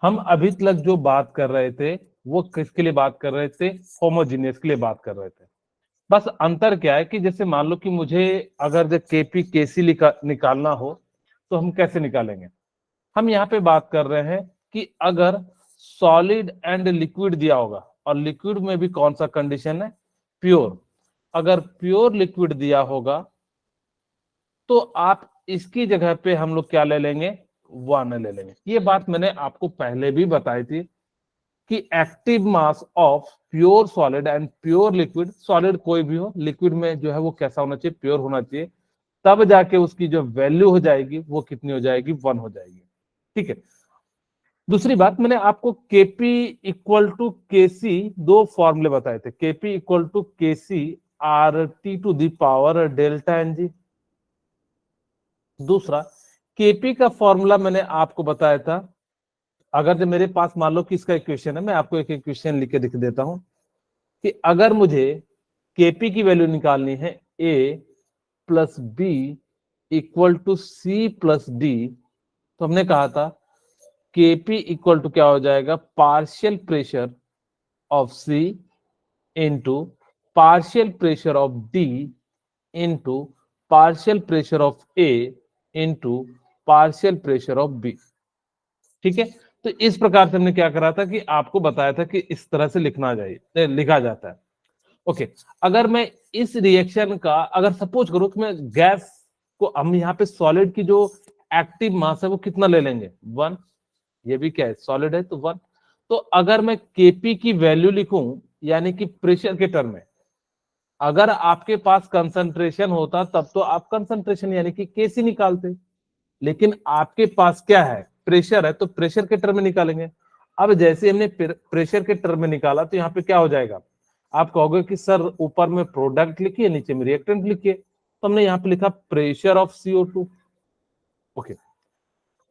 हम अभी तक जो बात कर रहे थे वो किसके लिए बात कर रहे थे? होमोजीनियस के लिए बात कर रहे थे। बस अंतर क्या है कि जैसे मान लो कि मुझे अगर जो केपी केसी निकालना हो तो हम कैसे निकालेंगे? हम यहाँ पे बात कर रहे हैं कि अगर सॉलिड एंड लिक्विड दिया होगा, और लिक्विड में भी कौन सा कंडीशन है? प्योर। अगर प्योर लिक्विड दिया होगा तो आप इसकी जगह पे हम लोग क्या ले लेंगे? 1 ले लेंगे। ये बात मैंने आपको पहले भी बताई थी कि active mass of pure solid and pure liquid, solid कोई भी हो, लिक्विड में जो है वो कैसा होना चाहिए? प्योर होना चाहिए। तब जाके उसकी जो वैल्यू हो जाएगी वो कितनी हो जाएगी? 1 हो जाएगी। ठीक है। दूसरी बात, मैंने आपको केपी इक्वल टू केसी दो फॉर्मूले बताए थे। KP equal to KC R T to the power delta N G. दूसरा, केपी का फॉर्मूला मैंने आपको बताया था, अगर जो मेरे पास मान लो कि इसका इक्वेशन है, मैं आपको एक इक्वेशन लिख के दिख देता हूं कि अगर मुझे केपी की वैल्यू निकालनी है A plus B equal to C plus D, तो हमने कहा था केपी इक्वल टू क्या हो जाएगा? Partial pressure of C into partial pressure of D into partial pressure of A into partial pressure of B. ठीक है। तो इस प्रकार से हमने क्या करा था कि आपको बताया था कि इस तरह से लिखा जाता है। ओके। अगर मैं इस रिएक्शन का, अगर सपोज करो कि मैं गैस को, हम यहाँ पे सॉलिड की जो एक्टिव मास है वो कितना ले लेंगे? 1। ये भी क्या है? सॉलिड है तो 1। तो अगर मैं केपी की वैल्यू लिखूं, यानी कि प्रेशर के टर्म में, अगर आपके पास कंसंट्रेशन होता तब तो आप कंसंट्रेशन यानी कि केसी निकालते, लेकिन आपके पास क्या है? प्रेशर है, तो प्रेशर के टर्म में निकालेंगे। अब जैसे हमने प्रेशर के टर्म में निकाला तो यहाँ पे क्या हो जाएगा? आप कहोगे कि सर ऊपर में प्रोडक्ट लिखिए, नीचे में रिएक्टेंट लिखिए, तो हमने यहाँ पे लिखा प्रेशर ऑफ CO2। ओके।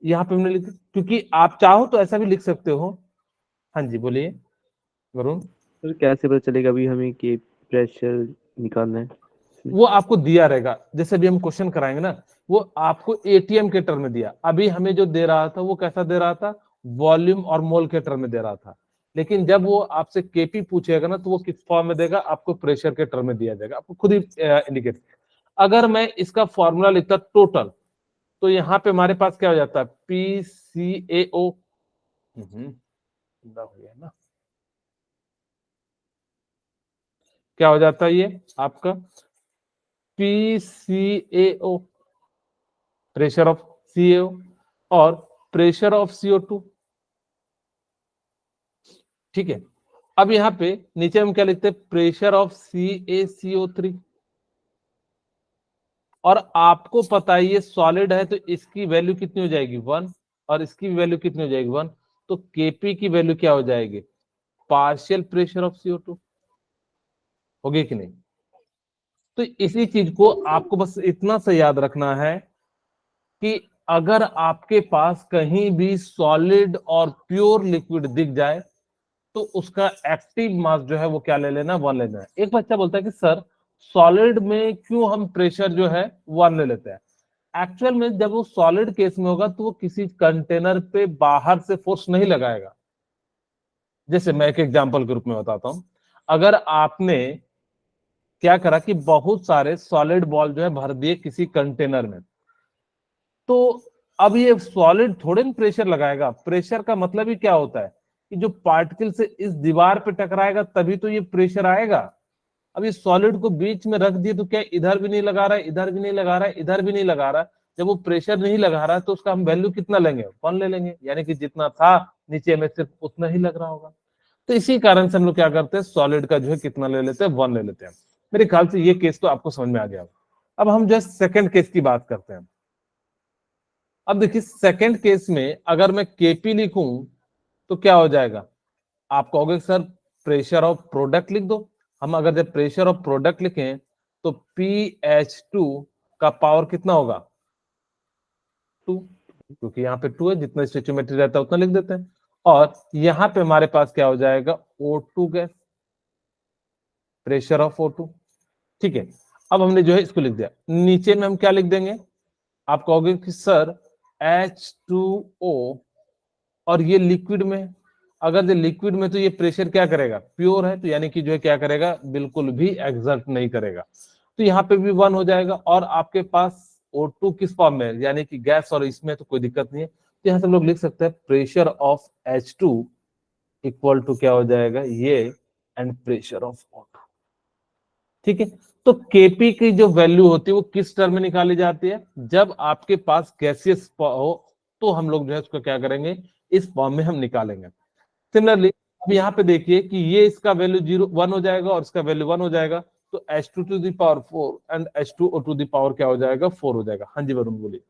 यहाँ पे हमने लिखा, क्योंकि आप चाहो तो ऐसा भी लिख सकते हो। हाँ जी, बोलिए वरुण। सर कैसे पता चलेगा अभी हमें कि प्रेशर निकालना है? वो आपको दिया रहेगा, जैसे अभी हम क्वेश्चन कराएंगे ना, वो आपको एटीएम के टर्म में दिया। अभी हमें जो दे रहा था वो कैसा दे रहा था? वॉल्यूम और मोल के टर्म में दे रहा था। लेकिन जब वो आपसे केपी पूछेगा ना तो वो किस फॉर्म में देगा? आपको प्रेशर के टर्म में दिया जाएगा, आपको खुद ही इंडिकेट। अगर मैं इसका फॉर्मूला लिखता टोटल, तो यहाँ पे हमारे पास क्या हो जाता है? PCAO। हो गया ना, क्या हो जाता है ये आपका? PCAO, प्रेशर ऑफ CaO, और प्रेशर ऑफ CO2। ठीक है। अब यहाँ पे नीचे हम क्या लिखते हैं? Pressure of CaCO3। और आपको पता है ये सॉलिड है तो इसकी वैल्यू कितनी हो जाएगी? 1। और इसकी वैल्यू कितनी हो जाएगी? 1। तो केपी की वैल्यू क्या हो जाएगी? Partial pressure of CO2। होगी कि नहीं? तो इसी चीज को आपको बस इतना सा याद रखना है कि अगर आपके पास कहीं भी सॉलिड और प्योर लिक्विड दिख जाए तो उसका एक्टिव मास जो है वो क्या ले लेना? 1 ले लेना है। एक बच्चा बोलता है कि सर सॉलिड में क्यों हम प्रेशर जो है 1 ले लेते हैं? एक्चुअल में जब वो सॉलिड केस में होगा तो वो किसी कंटेनर पे बाहर से फोर्स नहीं लगाएगा। जैसे मैं एक एग्जांपल के रूप में बताता हूं, अगर आपने क्या करा कि बहुत सारे सॉलिड बॉल जो है भर दिए किसी कंटेनर में, तो अब ये सॉलिड थोड़े ना प्रेशर लगाएगा। प्रेशर का मतलब ही क्या होता है कि जो पार्टिकल से इस दीवार पे टकराएगा तभी तो ये प्रेशर आएगा। अब ये सॉलिड को बीच में रख दिए तो क्या इधर भी नहीं लगा रहा है, इधर भी नहीं लगा रहा है, इधर भी नहीं लगा रहा है? जब वो प्रेशर नहीं लगा रहा है तो उसका हम वैल्यू कितना लेंगे? 1 ले लेंगे, यानी कि जितना था नीचे में सिर्फ उतना ही लग रहा होगा। तो इसी कारण से हम लोग क्या करते हैं? सॉलिड का जो है कितना ले लेते हैं? 1 ले लेते हैं। मेरे ख्याल से ये केस तो आपको समझ में आ गया। अब हम जस्ट सेकंड केस की बात करते हैं। अब देखिए सेकंड केस में अगर मैं केपी लिखूं तो क्या हो जाएगा? आप कहोगे सर प्रेशर ऑफ प्रोडक्ट लिख दो। हम अगर जब प्रेशर ऑफ प्रोडक्ट लिखें तो PH2 का पावर कितना होगा? 2, क्योंकि यहाँ पे 2 है, जितना स्टोइचियोमेट्री रहता है उतना लिख देते हैं। और यहाँ पे हमारे पास क्या हो जाएगा? O2 gas, pressure of O2। ठीक है। अब हमने जो है इसको लिख दिया, नीचे में हम क्या लिख देंगे? आप कहोगे कि सर H2O और ये लिक्विड में है। अगर जो लिक्विड में तो ये प्रेशर क्या करेगा, प्योर है, तो यानी कि जो है क्या करेगा, बिल्कुल भी एक्सर्ट नहीं करेगा। तो यहाँ पे भी 1 हो जाएगा। और आपके पास O2 किस फॉर्म में है, यानी कि गैस, और इसमें तो कोई दिक्कत नहीं है। तो यहाँ से हम लोग लिख सकते हैं pressure of H2 equal to क्या हो जाएगा ये, एंड प्रेशर ऑफ O2। ठीक है। तो केपी की जो वैल्यू होती है वो किस टर्म में निकाली जाती है, जब आपके पास गैसियस हो तो हम लोग जो है उसको क्या करेंगे, इस फॉर्म में हम निकालेंगे। सिमिलरली अब यहाँ पे देखिए कि ये इसका वैल्यू 1 हो जाएगा और इसका वैल्यू 1 हो जाएगा, तो H2 to the power 4 and H2O to the power क्या हो जाएगा, 4 हो जाएगा। हाँ जी वरुण बोलिए।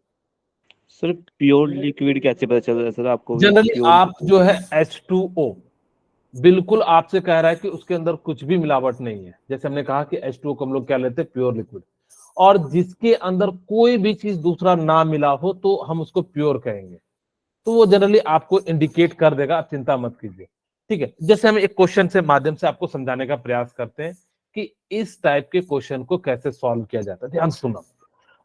सर प्योर लिक्विड कैसे पता चल रहा है सर आपको भी? जनरली प्योर आप जो है H2O बिल्कुल आपसे कह रहा है कि उसके अंदर कुछ भी मिलावट नहीं है। जैसे हमने कहा कि H2O को हम लोग क्या लेते हैं, प्योर लिक्विड। और जिसके अंदर कोई भी चीज दूसरा ना मिला हो तो हम उसको प्योर कहेंगे। तो वो जनरली आपको इंडिकेट कर देगा, आप चिंता मत कीजिए। ठीक है। जैसे हम एक क्वेश्चन से माध्यम से आपको समझाने का प्रयास करते हैं कि इस टाइप के क्वेश्चन को कैसे सॉल्व किया जाता है। ध्यान सुनना,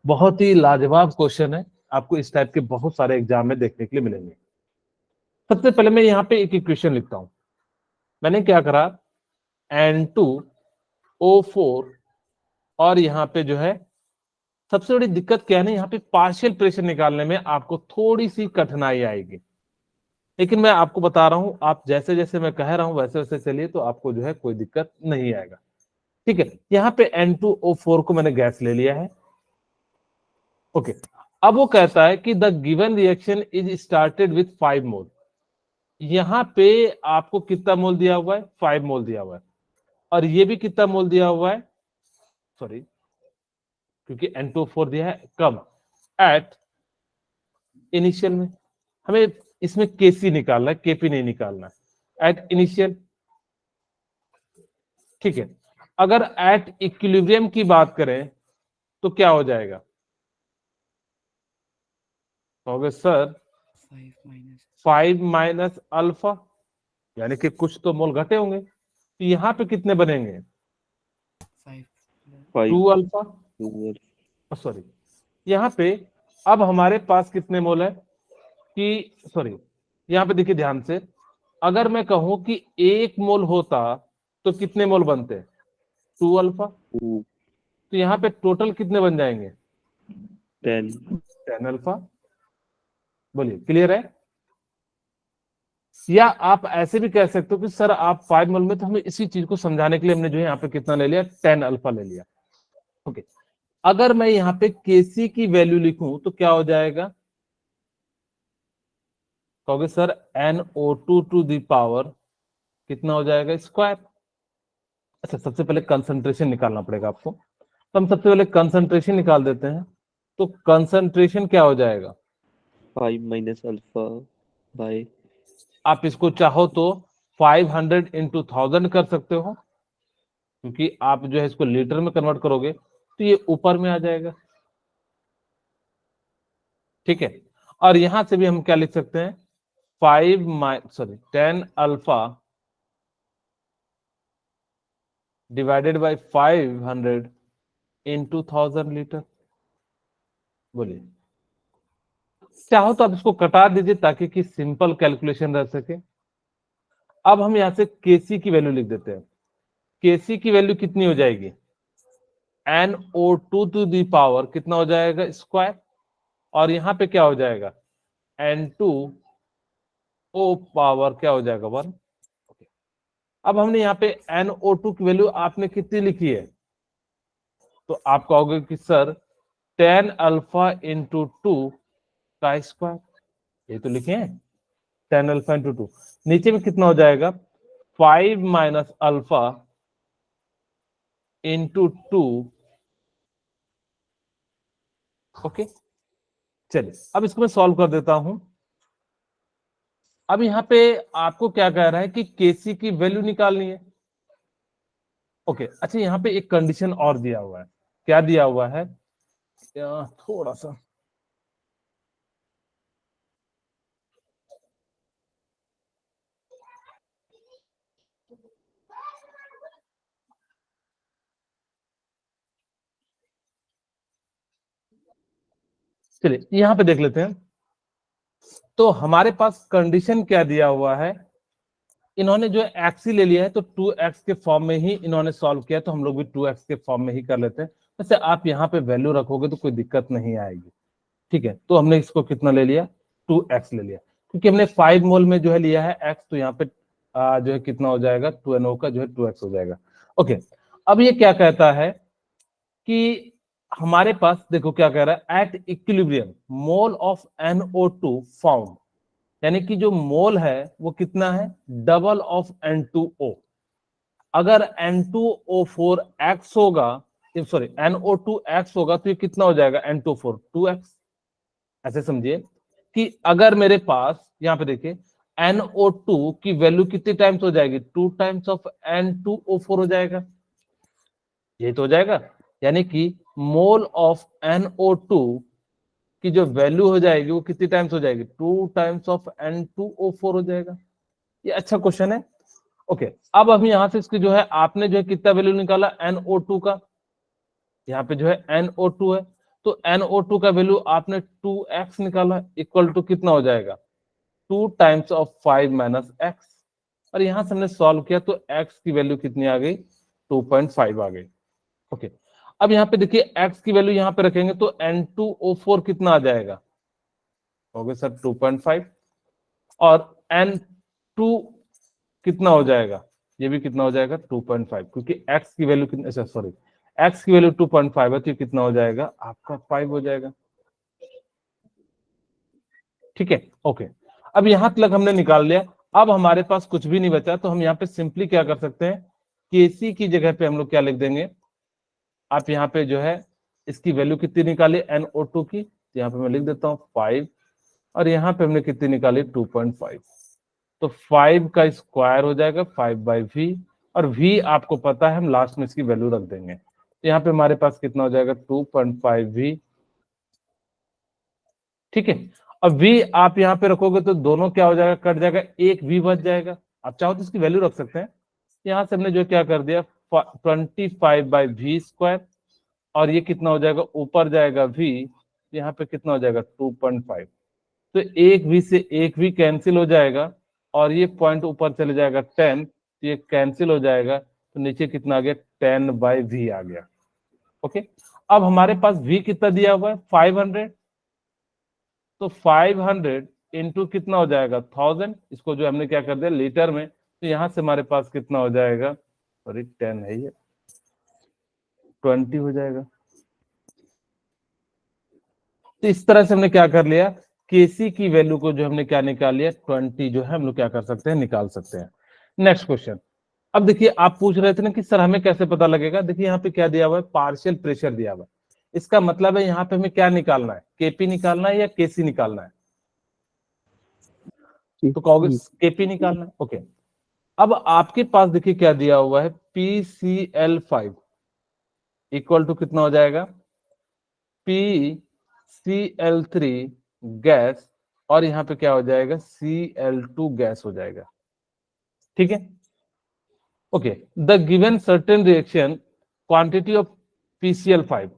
बहुत ही लाजवाब क्वेश्चन है, आपको इस टाइप के बहुत सारे एग्जाम में देखने के लिए मिलेंगे। सबसे पहले मैं यहाँ पे एक इक्वेशन लिखता हूं। मैंने क्या करा, N2O4, और यहाँ पे जो है सबसे बड़ी दिक्कत क्या है ना, यहाँ पे पार्शियल प्रेशर निकालने में आपको थोड़ी सी कठिनाई आएगी। लेकिन मैं आपको बता रहा हूं, आप जैसे जैसे मैं कह रहा हूं वैसे वैसे चलिए, तो आपको जो है कोई दिक्कत नहीं आएगा। ठीक है। यहाँ पे N2O4 को मैंने गैस ले लिया है। ओके। अब वो कहता है कि the given reaction is started with 5 मोल। यहाँ पे आपको कितना मोल दिया हुआ है, 5 मोल दिया हुआ है। और ये भी कितना मोल दिया हुआ है, सॉरी, क्योंकि N2O4 दिया है कब, एट इनिशियल में। हमें इसमें केसी निकालना है, केपी नहीं निकालना है, एट इनिशियल। ठीक है। अगर एट इक्विलिब्रियम की बात करें तो क्या हो जाएगा, कहोगे सर 5 माइनस अल्फा, यानी कि कुछ तो मोल घटे होंगे। तो यहां पे कितने बनेंगे, 5 2 अल्फा, सॉरी यहाँ पे अब हमारे पास कितने मोल है कि, सॉरी यहाँ पे देखिए ध्यान से, अगर मैं कहूं कि 1 मोल होता तो कितने मोल बनते, 2 अल्फा। तो यहाँ पे टोटल कितने बन जाएंगे, 10 अल्फा। बोलिए क्लियर है। या आप ऐसे भी कह सकते हो कि सर आप 5 मोल में, तो हमें इसी चीज को समझाने के लिए हमने जो है यहाँ पे कितना ले लिया, 10 अल्फा ले लिया। ओके। अगर मैं यहाँ पे केसी की वैल्यू लिखूं तो क्या हो जाएगा, कहोगे sir NO2 to the power कितना हो जाएगा, स्क्वायर। अच्छा सबसे पहले कंसंट्रेशन निकालना पड़ेगा आपको, तो हम सबसे पहले कंसंट्रेशन निकाल देते हैं। तो कंसंट्रेशन क्या हो जाएगा, 5 माइनस अल्फा बाय, आप इसको चाहो तो 500 इंटू 1000 कर सकते हो, क्योंकि आप जो है इसको लीटर में कन्वर्ट करोगे तो ये ऊपर में आ जाएगा। ठीक है। और यहां से भी हम क्या लिख सकते हैं, 10 alpha divided by 500 into 1000 litre. बोलिए, चाहो तो आप इसको कटा दीजिए ताकि कि सिंपल कैलकुलेशन रह सके। अब हम यहां से केसी की वैल्यू लिख देते हैं। केसी की वैल्यू कितनी हो जाएगी, NO2 टू दी पावर कितना हो जाएगा, स्क्वायर। और यहां पे क्या हो जाएगा, N2O पावर क्या हो जाएगा, 1। अब हमने यहाँ पे NO2 की वैल्यू आपने कितनी लिखी है, तो आप कहोगे कि सर 10 अल्फा इंटू 2 का स्क्वायर, ये तो लिखे हैं 10 अल्फा इंटू 2। नीचे में कितना हो जाएगा, 5 माइनस अल्फा इंटू 2। ओके। चलिए अब इसको मैं सॉल्व कर देता हूं। अब यहाँ पे आपको क्या कह रहा है कि केसी की वैल्यू निकालनी है। ओके। अच्छा यहाँ पे एक कंडीशन और दिया हुआ है, क्या दिया हुआ है, थोड़ा सा, चलिए यहाँ पे देख लेते हैं। तो हमारे पास कंडीशन क्या दिया हुआ है, इन्होंने जो एक्स ही ले लिया है तो 2x के फॉर्म में ही इन्होंने सॉल्व किया, तो हम लोग भी 2x के फॉर्म में ही कर लेते हैं। वैसे आप यहाँ पे वैल्यू रखोगे तो कोई दिक्कत नहीं आएगी, ठीक है। तो हमने इसको कितना ले लिया, 2x ले लिया, क्योंकि हमने 5 मोल में जो है लिया है x, तो यहाँ पे जो है कितना हो जाएगा, 2NO का जो है 2x हो जाएगा। ओके, अब ये क्या कहता है कि हमारे पास देखो क्या कह रहा है, at equilibrium mole of NO2 found, यानी कि जो मोल है वो कितना है, डबल ऑफ N2O। अगर N2O4x होगा, सॉरी NO2x होगा, तो ये कितना हो जाएगा, N2O4 2x। ऐसे समझिए कि अगर मेरे पास यहाँ पे देखिए NO2 की वैल्यू कितनी टाइम्स हो जाएगी, 2 टाइम्स ऑफ N2O4 हो जाएगा, यही तो हो जाएगा। यानी कि मोल ऑफ NO2 की जो वैल्यू हो जाएगी वो कितनी टाइम्स हो जाएगी, 2 टाइम्स ऑफ N2O4 हो जाएगा। ये अच्छा क्वेश्चन है। ओके, अब हम यहां से इसकी जो है, आपने जो है कितना वैल्यू निकाला NO2 का, यहाँ पे जो है NO2 है, तो NO2 का वैल्यू आपने 2x निकाला, इक्वल टू कितना हो जाएगा, 2 टाइम्स ऑफ 5 माइनस x। और यहां से हमने सॉल्व किया तो x की वैल्यू कितनी आ गई, 2.5 आ गई। ओके, अब यहाँ पे देखिए x की वैल्यू यहाँ पे रखेंगे तो N2O4 कितना आ जाएगा, हो गया सर 2.5, और N2 कितना हो जाएगा, ये भी कितना हो जाएगा 2.5, क्योंकि x की वैल्यू कितनी, अच्छा सॉरी, x की वैल्यू 2.5 है, तो ये कितना हो जाएगा आपका 5 हो जाएगा, ठीक है। ओके, अब यहां तक हमने निकाल लिया। अब हमारे पास कुछ भी नहीं बचा, तो हम यहाँ पे सिंपली क्या कर सकते हैं, Kc की जगह पे हम लोग क्या लिख देंगे, आप यहाँ पे जो है इसकी वैल्यू कितनी निकाली NO2 की, तो यहाँ पे मैं लिख देता हूँ 5, और यहाँ पे हमने कितनी निकाली 2.5, तो 5 का स्क्वायर हो जाएगा 5/v, और v आपको पता है हम लास्ट में इसकी वैल्यू रख देंगे, तो यहाँ पे हमारे पास कितना हो जाएगा 2.5v, ठीक है। अब v आप यहाँ पे रखोगे तो दोनों क्या हो जाएगा, कट जाएगा, एक v बच जाएगा, आप चाहो तो इसकी वैल्यू रख सकते हैं। यहाँ से हमने जो क्या कर दिया 25/v स्क्वायर, और ये कितना हो जाएगा, ऊपर जाएगा v, यहाँ पे कितना हो जाएगा 2.5, तो एक v से एक v कैंसिल हो जाएगा, और ये पॉइंट ऊपर चले जाएगा 10, तो ये कैंसिल हो जाएगा, तो नीचे कितना आ गया 10/v आ गया। ओके, अब हमारे पास v कितना दिया हुआ है 500, तो 500 इंटू कितना हो जाएगा 1000, इसको जो हमने क्या कर दिया लीटर में, तो यहां से हमारे पास कितना हो जाएगा, सॉरी 10 है ये, 20 हो जाएगा। तो इस तरह से हमने क्या कर लिया, केसी की वैल्यू को जो हमने क्या निकाल लिया 20 जो है हम लोग क्या कर सकते हैं, निकाल सकते हैं। नेक्स्ट क्वेश्चन, अब देखिए आप पूछ रहे थे ना कि सर हमें कैसे पता लगेगा, देखिए यहाँ पे क्या दिया हुआ है, पार्शियल प्रेशर दिया हुआ है, इसका मतलब है यहाँ पे हमें क्या निकालना है, केपी निकालना है या केसी निकालना है, तो कहोगे केपी निकालना है। ओके, अब आपके पास देखिए क्या दिया हुआ है, PCl5 इक्वल टू कितना हो जाएगा, PCl3 गैस, और यहाँ पे क्या हो जाएगा Cl2 गैस हो जाएगा, ठीक है। Okay, the given certain reaction quantity of PCl5,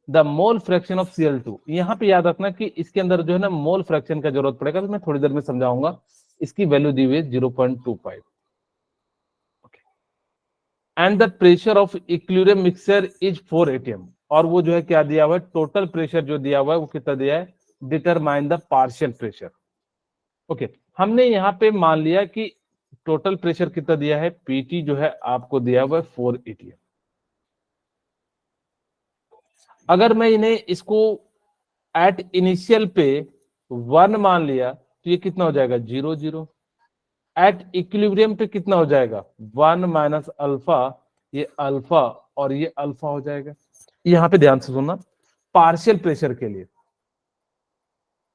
the mole fraction of Cl2, यहाँ पे याद रखना कि इसके अंदर जो है ना मोल फ्रैक्शन का जरूरत पड़ेगा, तो मैं थोड़ी देर में समझाऊंगा। इसकी वैल्यू दी हुई है 0.25, and the pressure of equilibrium mixture is 4 atm, और वो जो है क्या दिया हुआ है, टोटल प्रेशर जो दिया हुआ है वो कितना दिया है, determine the partial pressure. Okay, हमने यहाँ पे मान लिया कि टोटल प्रेशर कितना दिया है, पीटी जो है आपको दिया हुआ है 4 atm। अगर मैं इन्हें इसको एट इनिशियल पे 1 मान लिया, तो ये कितना हो जाएगा 0 0, एट इक्विलिब्रियम पे कितना हो जाएगा 1 माइनस अल्फा, ये अल्फा और ये अल्फा हो जाएगा। यहां पे ध्यान से सुनना, पार्शियल प्रेशर के लिए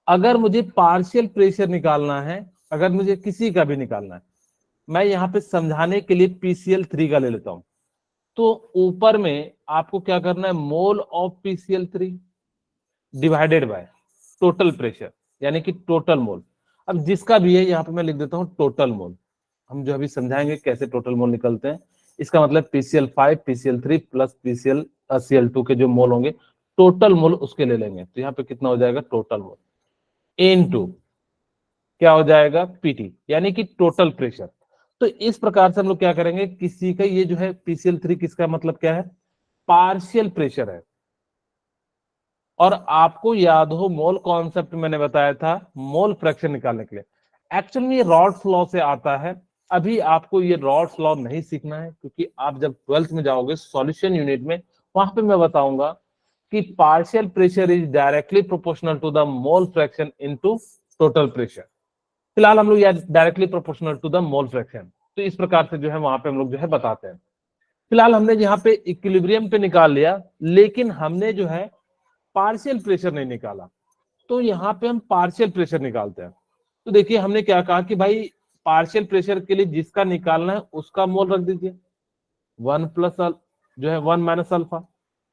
अगर मुझे पार्शियल प्रेशर निकालना है, अगर मुझे किसी का भी निकालना है, मैं यहाँ पे समझाने के लिए PCl3 का ले लेता हूं, तो ऊपर में आपको क्या करना है, mole of PCl3 divided by total pressure, यानी कि टोटल मोल। अब जिसका भी है यहाँ पे मैं लिख देता हूँ टोटल मोल, हम जो अभी समझाएंगे कैसे टोटल मोल निकलते हैं। इसका मतलब PCl5 PCl3 प्लस Cl2 के जो मोल होंगे, टोटल मोल उसके ले लेंगे, तो यहाँ पे कितना हो जाएगा टोटल मोल इनटू क्या हो जाएगा, पीटी, यानी कि टोटल प्रेशर। तो इस प्रकार से हम लोग क्या करेंगे, किसी का ये जो है PCl3 किसका मतलब क्या है, पार्शियल प्रेशर है। और आपको याद हो मोल कॉन्सेप्ट मैंने बताया था मोल फ्रैक्शन निकालने के लिए, एक्चुअली में ये रॉड्स लॉ से आता है। अभी आपको ये रॉड्स लॉ नहीं सीखना है, क्योंकि आप जब 12th में जाओगे सॉल्यूशन यूनिट में, वहां पे मैं बताऊंगा कि partial pressure is directly proportional to the mole fraction into total pressure. फिलहाल हम लोग यार directly proportional to the mole fraction, तो इस प्रकार से जो है वहां पे हम लोग जो है बताते हैं। फिलहाल हमने यहाँ पे इक्विलिब्रियम पे निकाल लिया, लेकिन हमने जो है पार्शियल प्रेशर नहीं निकाला। तो यहाँ पे हम पार्शियल प्रेशर निकालते हैं। तो देखिए हमने क्या कहा कि भाई पार्शियल प्रेशर के लिए जिसका निकालना है उसका मोल रख दीजिए, 1 प्लस जो है 1 माइनस अल्फा,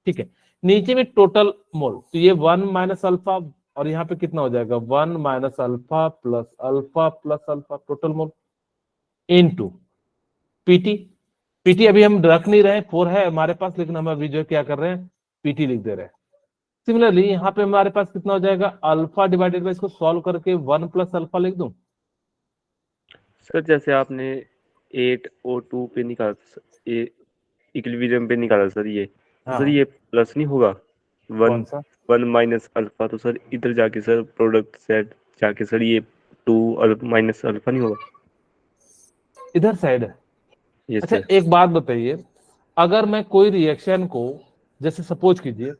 ठीक है। नीचे में टोटल मोल, तो ये 1 माइनस अल्फा, और यहाँ पे कितना हो जाएगा 1 minus alpha plus alpha total mole into PT. PT अभी हम रख नहीं रहे, 4 है हमारे पास, लेकिन हम अभी जो क्या कर रहे हैं पीटी लिख दे रहे हैं। सिमिलरली यहाँ पे हमारे पास कितना हो जाएगा, अल्फा डिवाइडेड बाई, इसको सॉल्व करके 1 प्लस अल्फा लिख दूं। सर जैसे आपने 8O2 पे निकाला, इक्विलिब्रियम पे निकाला सर, ये तो सर हाँ, ये प्लस नहीं होगा, कौन 1 सा, 1 माइनस अल्फा, तो सर इधर जाके सर प्रोडक्ट सेट जाके सर ये 2 माइनस अल्फा नहीं होगा? इधर साइड है। यस अच्छा सर। एक बात बताइए, अगर मैं कोई रिएक्शन को, जैसे सपोज कीजिए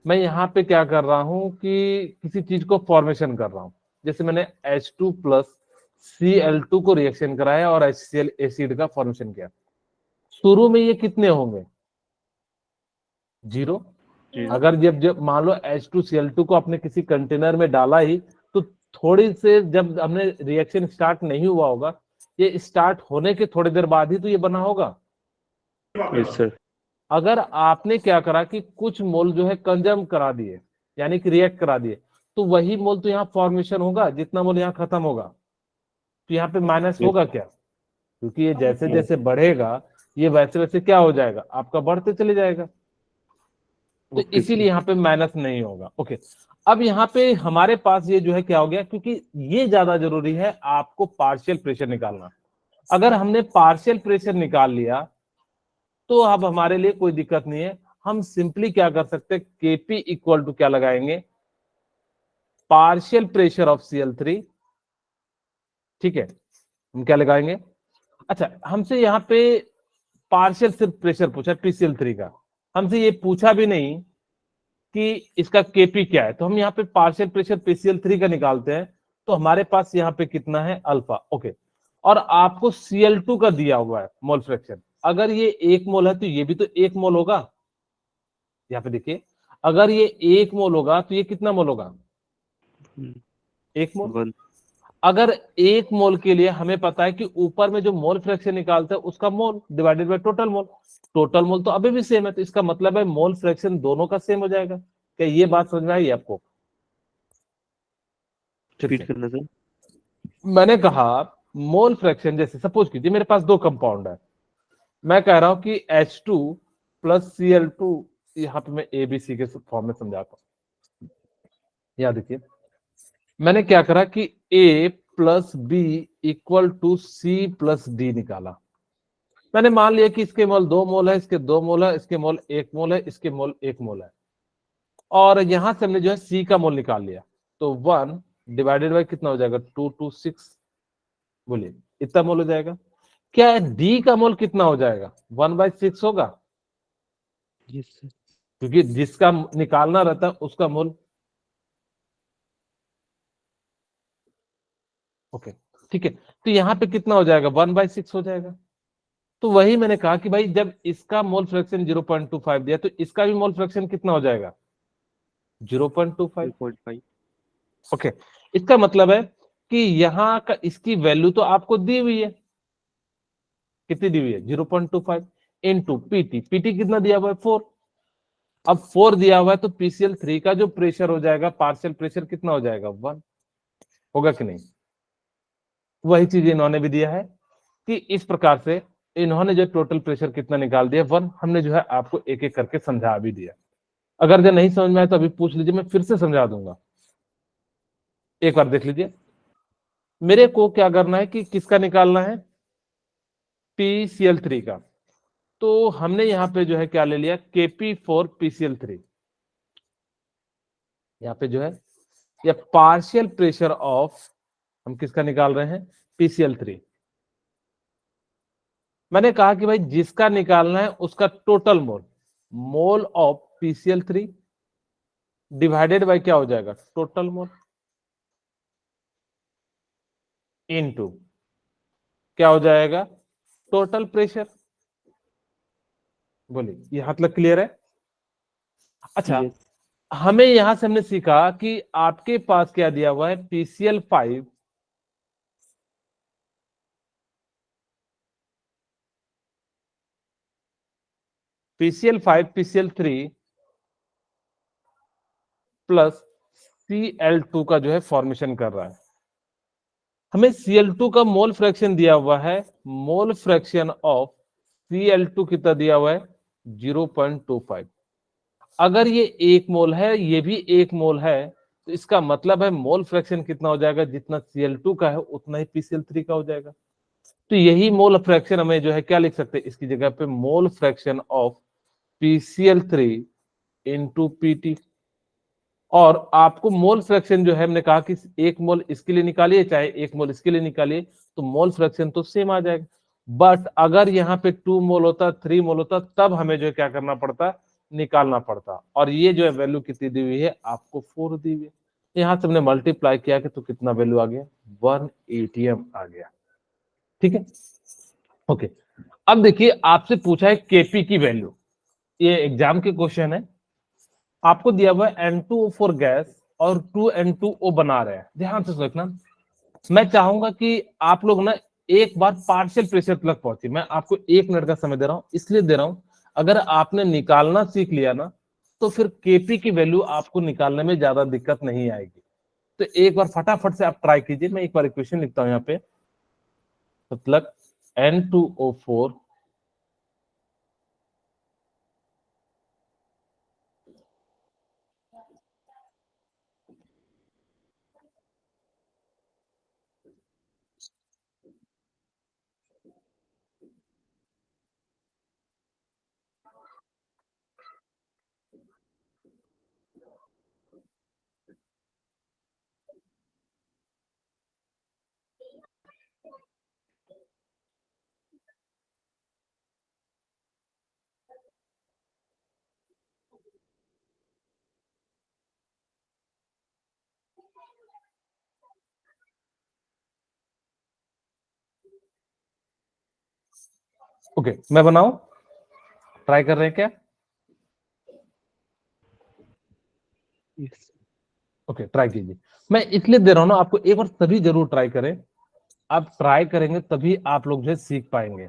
मैं यहाँ पे क्या कर रहा हूँ कि किसी चीज को फॉर्मेशन कर रहा हूँ, जैसे मैंने H2 प्लस Cl2 को रिएक्शन कराया और HCl एसिड का फॉर्मेशन किया, शुरू में ये कितने होंगे, 0। जी अगर जब जब मान लो H2Cl2 को आपने किसी कंटेनर में डाला ही, तो थोड़ी से जब हमने रिएक्शन स्टार्ट नहीं हुआ होगा, ये स्टार्ट होने के थोड़ी देर बाद ही तो ये बना होगा। Yes sir. अगर आपने क्या करा कि कुछ मोल जो है कंजर्व करा दिए, यानी कि रिएक्ट करा दिए, तो वही मोल तो यहाँ फॉर्मेशन होगा, जितना मोल यहाँ खत्म होगा, तो यहाँ पे माइनस यस होगा क्या, क्योंकि ये जैसे यस जैसे बढ़ेगा ये वैसे वैसे क्या हो जाएगा, आपका बढ़ते चले जाएगा, तो ओके इसीलिए सर। यहाँ पे माइनस नहीं होगा। ओके, अब यहाँ पे हमारे पास ये जो है क्या हो गया, क्योंकि ये ज्यादा जरूरी है आपको पार्शियल प्रेशर निकालना। अगर हमने पार्शियल प्रेशर निकाल लिया तो अब हमारे लिए कोई दिक्कत नहीं है, हम सिंपली क्या कर सकते हैं, केपी इक्वल टू क्या लगाएंगे, पार्शियल प्रेशर ऑफ Cl3, ठीक है, हम क्या लगाएंगे। अच्छा हमसे यहाँ पे पार्शियल सिर्फ प्रेशर पूछा PCl3 का, हमसे ये पूछा भी नहीं कि इसका केपी क्या है, तो हम यहाँ पे पार्शियल प्रेशर PCl3 का निकालते हैं। तो हमारे पास यहाँ पे कितना है, अल्फा, ओके। और आपको Cl2 का दिया हुआ है मोल फ्रैक्शन, अगर ये 1 मोल है तो ये भी तो 1 मोल होगा। यहाँ पे देखिए, अगर ये 1 मोल होगा तो ये कितना मोल होगा, 1 मोल। 1। अगर 1 मोल के लिए हमें पता है कि ऊपर में जो मोल फ्रैक्शन निकालते हैं उसका मोल divided by total mole, total mole तो अभी भी सेम है, तो इसका मतलब है मोल फ्रैक्शन दोनों का सेम हो जाएगा। क्या ये बात समझ में आई आपको, फिर रिपीट से करना सर। मैंने कहा मोल फ्रैक्शन, जैसे सपोज कीजिए मेरे पास 2 कंपाउंड है, मैं कह रहा हूं कि H2 प्लस Cl2, यहाँ पे मैं ABC के फॉर्म में समझाता हूं। याद देखिए मैंने क्या करा कि A plus B equal to C plus D निकाला। मैंने मान लिया कि इसके मोल 2 मोल है, इसके 2 मोल है, इसके मोल 1 मोल है, इसके मोल 1 मोल है, और यहां से हमने जो है C का मोल निकाल लिया। तो 1 डिवाइडेड बाय कितना हो जाएगा, 226, बोलिए इतना मोल हो जाएगा। क्या D का मोल कितना हो जाएगा, 1/6 होगा, यस सर। क्योंकि जिसका निकालना रहता है उसका मोल। ओके, ठीक है, तो यहाँ पे कितना हो जाएगा, 1/6 हो जाएगा। तो वही मैंने कहा कि भाई जब इसका मोल फ्रैक्शन 0.25 दिया तो इसका भी मोल फ्रैक्शन कितना हो जाएगा, 0.25। 2.5। ओके, इसका मतलब है कि यहाँ का इसकी वैल्यू तो आपको दी हुई है, कितनी दी हुई है, 0.25 इंटू पीटी, पीटी कितना दिया हुआ है, 4। अब 4 दिया हुआ है तो PCl3 का जो प्रेशर हो जाएगा, पार्शियल प्रेशर कितना हो जाएगा, 1 होगा कि नहीं। वही चीज इन्होंने भी दिया है कि इस प्रकार से इन्होंने जो टोटल प्रेशर कितना निकाल दिया, 1, हमने जो है आपको एक एक करके समझा भी दिया। अगर जो नहीं समझ में आए तो अभी पूछ लीजिए, मैं फिर से समझा दूंगा, एक बार देख लीजिए। मेरे को क्या करना है कि किसका निकालना है, PCl3 का। तो हमने यहाँ पे जो है क्या ले लिया, Kp फॉर PCl3। यहाँ पे जो है या पार्शियल प्रेशर ऑफ, हम किसका निकाल रहे हैं, PCl3। मैंने कहा कि भाई जिसका निकालना है उसका total mole, mole of PCl3 divided by क्या हो जाएगा, टोटल मोल, इनटू क्या हो जाएगा, टोटल प्रेशर। बोलिए यहां तक क्लियर है। अच्छा, यस हमें यहां से हमने सीखा कि आपके पास क्या दिया हुआ है, PCl5 PCl3 प्लस Cl2 का जो है फॉर्मेशन कर रहा है। हमें Cl2 का मोल फ्रैक्शन दिया हुआ है, मोल फ्रैक्शन ऑफ Cl2 कितना दिया हुआ है, 0.25। अगर ये 1 मोल है, ये भी 1 मोल है, तो इसका मतलब है मोल फ्रैक्शन कितना हो जाएगा, जितना Cl2 का है उतना ही PCl3 का हो जाएगा। तो यही मोल फ्रैक्शन हमें जो है क्या लिख सकते हैं, इसकी जगह पे mole fraction of PCl3 into PT। और आपको मोल फ्रैक्शन जो है, हमने कहा कि 1 मोल इसके लिए निकालिए चाहे 1 मोल इसके लिए निकालिए, तो मोल फ्रैक्शन तो सेम आ जाएगा। बट अगर यहाँ पे 2 मोल होता, 3 मोल होता, तब हमें जो है क्या करना पड़ता, निकालना पड़ता। और ये जो है वैल्यू कितनी दी हुई है, आपको 4 दी हुई है। यहाँ से हमने मल्टीप्लाई किया कि तो कितना वैल्यू आ गया, 1 ATM आ गया। ठीक है, ओके। अब देखिए आपसे पूछा है केपी की वैल्यू, ये एग्जाम के क्वेश्चन है। आपको दिया हुआ है N2O4 गैस और 2N2O बना रहे हैं। ध्यान से सोचना, मैं चाहूंगा कि आप लोग ना एक बार पार्शियल प्रेशर तक पहुंचे। मैं आपको 1 मिनट का समय दे रहा हूं, इसलिए दे रहा हूं, अगर आपने निकालना सीख लिया ना, तो फिर केपी की वैल्यू आपको निकालने में ज्यादा दिक्कत नहीं आएगी। तो एक बार फटाफट से आप ट्राई कीजिए। मैं एक बार इक्वेशन लिखता हूं यहाँ पे, मतलब N2O4 ओके, मैं बनाऊं, ट्राई कर रहे हैं क्या, यस ओके ट्राई कीजिए। मैं इसलिए दे रहा हूं ना आपको, एक बार सभी जरूर ट्राई करें। आप ट्राई करेंगे तभी आप लोग जो है सीख पाएंगे।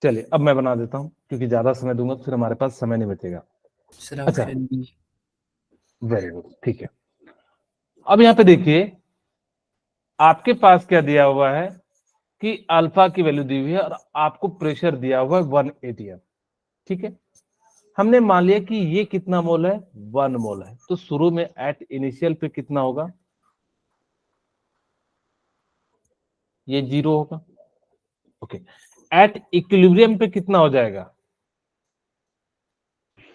चलिए अब मैं बना देता हूं, क्योंकि ज्यादा समय दूंगा तो फिर हमारे पास समय नहीं बचेगा। सर अच्छा, ऑप्शन बी। वेरी गुड, ठीक है। अब यहाँ पे देखिए आपके पास क्या दिया हुआ है कि अल्फा की वैल्यू दी हुई है और आपको प्रेशर दिया हुआ है 1 ATM। ठीक है, हमने मान लिया कि ये कितना मोल है, 1 मोल है। तो शुरू में एट इनिशियल पे कितना होगा, ये 0 होगा। ओके, एट इक्विलिब्रियम पे कितना हो जाएगा,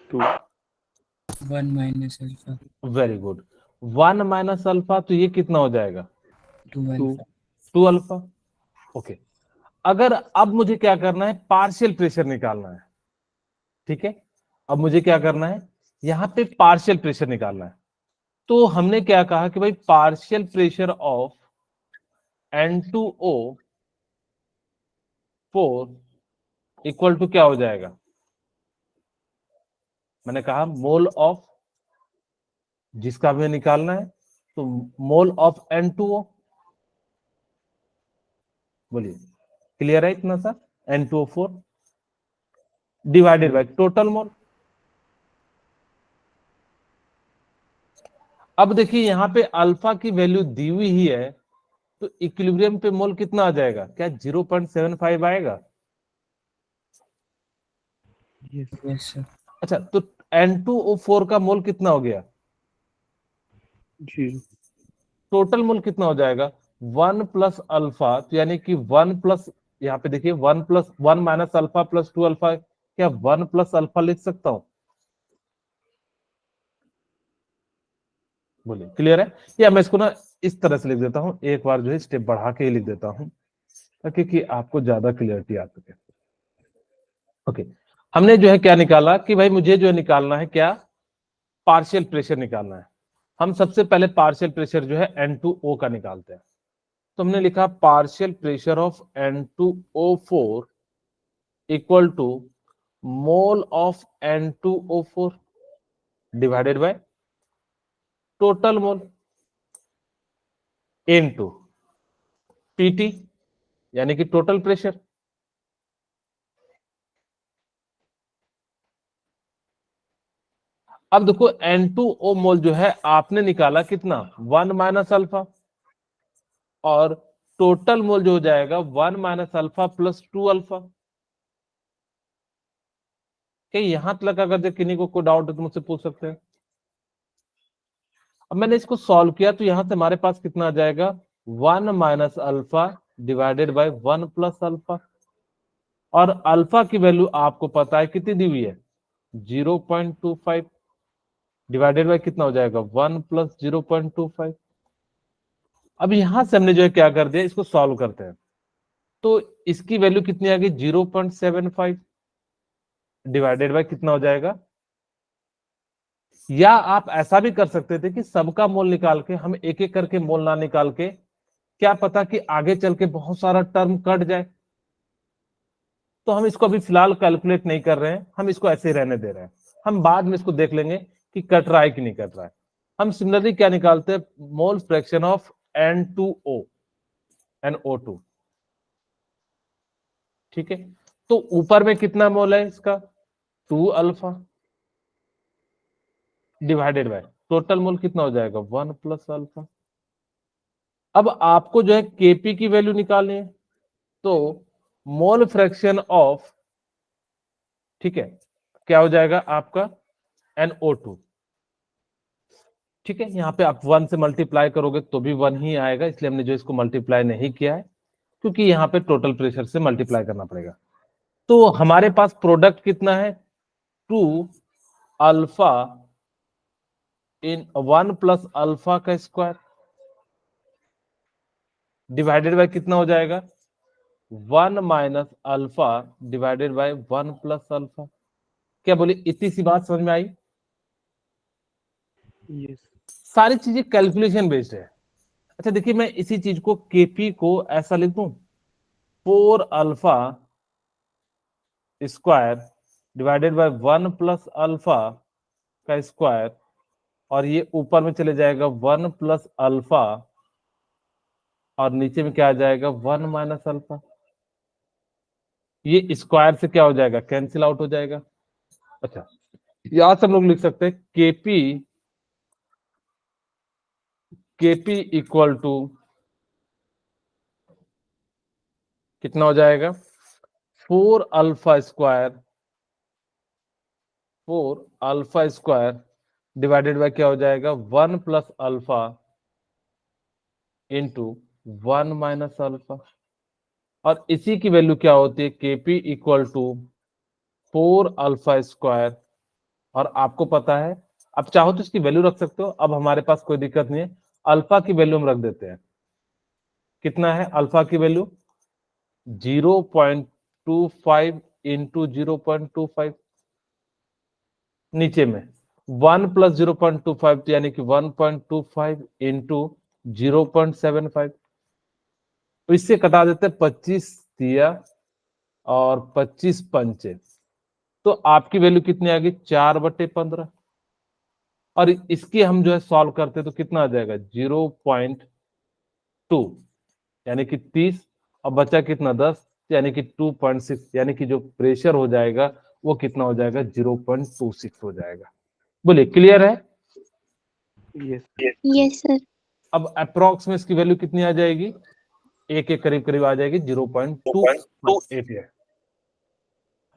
2 1 minus alpha very good, 1 minus alpha, तो ये कितना हो जाएगा, 2 2 अल्फा। 2 अल्फा। ओके, अगर अब मुझे क्या करना है, पार्शियल प्रेशर निकालना है। ठीक है, अब मुझे क्या करना है, यहाँ पे पार्शियल प्रेशर निकालना है। तो हमने क्या कहा कि भाई partial pressure of N2O4 equal to क्या हो जाएगा, मैंने कहा मोल ऑफ जिसका हमें निकालना है, तो मोल ऑफ N2O, बोलिए क्लियर है इतना सा, N2O4 डिवाइडेड बाय टोटल मोल। अब देखिए यहाँ पे अल्फा की वैल्यू दी हुई ही है, तो इक्विलिब्रियम पे मोल कितना आ जाएगा, क्या 0.75 आएगा? Yes sir. अच्छा, तो N2O4 का मोल कितना हो गया, जी टोटल मोल कितना हो जाएगा 1 प्लस अल्फा, तो यानी कि 1 प्लस, यहाँ पे देखिए 1 plus 1 minus alpha plus 2 alpha, क्या 1 प्लस अल्फा लिख सकता हूं? बोलिए क्लियर है? या मैं इसको ना इस तरह से लिख देता हूं, एक बार जो है स्टेप बढ़ा के ही लिख देता हूं, ताकि कि आपको ज्यादा क्लियरिटी आ सके। ओके, हमने जो है क्या निकाला कि भाई मुझे जो है निकालना है क्या, पार्शियल प्रेशर निकालना है। हम सबसे पहले पार्शियल प्रेशर जो है N2O का निकालते हैं। तो हमने लिखा partial pressure of N2O4 equal to mole of N2O4 divided by total mole into PT, यानी कि टोटल प्रेशर। अब देखो N2O मोल जो है आपने निकाला कितना, 1 माइनस अल्फा, और टोटल मोल जो हो जाएगा 1 माइनस अल्फा प्लस 2 अल्फा। क्या यहां तक अगर किन्हीं को कोई डाउट है तो मुझसे पूछ सकते हैं। अब मैंने इसको सॉल्व किया तो यहां से हमारे पास कितना आ जाएगा, 1 minus alpha divided by 1 plus alpha, और अल्फा की वैल्यू आपको पता है कितनी दी हुई है, 0.25 डिवाइडेड बाय कितना हो जाएगा 1 प्लस 0.25। अब यहां से हमने जो है क्या कर दिया, इसको सॉल्व करते हैं, तो इसकी वैल्यू कितनी आ गई 0.75 डिवाइडेड बाय कितना हो जाएगा, या आप ऐसा भी कर सकते थे कि सबका मोल निकाल के हम एक एक करके मोल ना निकाल के, क्या पता कि आगे चल के बहुत सारा टर्म कट जाए, तो हम इसको अभी फिलहाल कैलकुलेट नहीं कर रहे हैं, हम इसको ऐसे ही रहने दे रहे हैं, हम बाद में इसको देख लेंगे कि कट रहा है कि नहीं कट रहा है। हम सिमिलरली क्या निकालते हैं, mole fraction of N2O, NO2, ठीक है। तो ऊपर में कितना मोल है इसका, 2 अल्फा डिवाइडेड बाय टोटल मोल कितना हो जाएगा 1 प्लस अल्फा। अब आपको जो है Kp की वैल्यू निकालनी है, तो मोल फ्रैक्शन ऑफ, ठीक है, क्या हो जाएगा आपका NO2, ठीक है। यहाँ पे आप 1 से मल्टीप्लाई करोगे तो भी 1 ही आएगा, इसलिए हमने जो इसको मल्टीप्लाई नहीं किया है, क्योंकि यहाँ पे टोटल प्रेशर से मल्टीप्लाई करना पड़ेगा। तो हमारे पास प्रोडक्ट कितना है, 2 अल्फा इन 1 प्लस अल्फा का स्क्वायर डिवाइडेड बाय कितना हो जाएगा 1 minus alpha divided by 1 plus alpha. क्या बोले, इतनी सी बात समझ में आई? यस सारी चीजें कैलकुलेशन बेस्ड है। अच्छा देखिए, मैं इसी चीज को Kp को ऐसा लिख दूं, 4 alpha square divided bye 1 plus alpha का स्क्वायर, और ये ऊपर में चले जाएगा 1 प्लस अल्फा, और नीचे में क्या आ जाएगा 1 माइनस अल्फा। ये स्क्वायर से क्या हो जाएगा, कैंसिल आउट हो जाएगा। अच्छा, यहां से हम लोग लिख सकते हैं Kp इक्वल टू कितना हो जाएगा, 4 alpha square, 4 alpha square divided by क्या हो जाएगा 1 plus alpha into 1 minus alpha, और इसी की वैल्यू क्या होती है, Kp equal to 4 alpha square, और आपको पता है, अब चाहो तो इसकी वैल्यू रख सकते हो, अब हमारे पास कोई दिक्कत नहीं है, अल्फा की वैल्यू हम रख देते हैं, कितना है अल्फा की वैल्यू 0.25 इंटू 0.25, नीचे में 1 प्लस 0.25, तो यानी कि 1.25 इंटू 0.75, तो इससे कटा देते हैं 25 दिया और 25 पंचे, तो आपकी वैल्यू कितनी आ गई 4/15। और इसकी हम जो है सॉल्व करते तो कितना आ जाएगा 0.2 यानी कि 30 और बचा कितना 10 यानी कि 2.6 यानी कि जो प्रेशर हो जाएगा वो कितना हो जाएगा 0.26 हो जाएगा। बोलिए क्लियर है? Yes yes sir. अब अप्रोक्स में इसकी वैल्यू कितनी आ जाएगी, एक के करीब करीब आ जाएगी 0.28 है।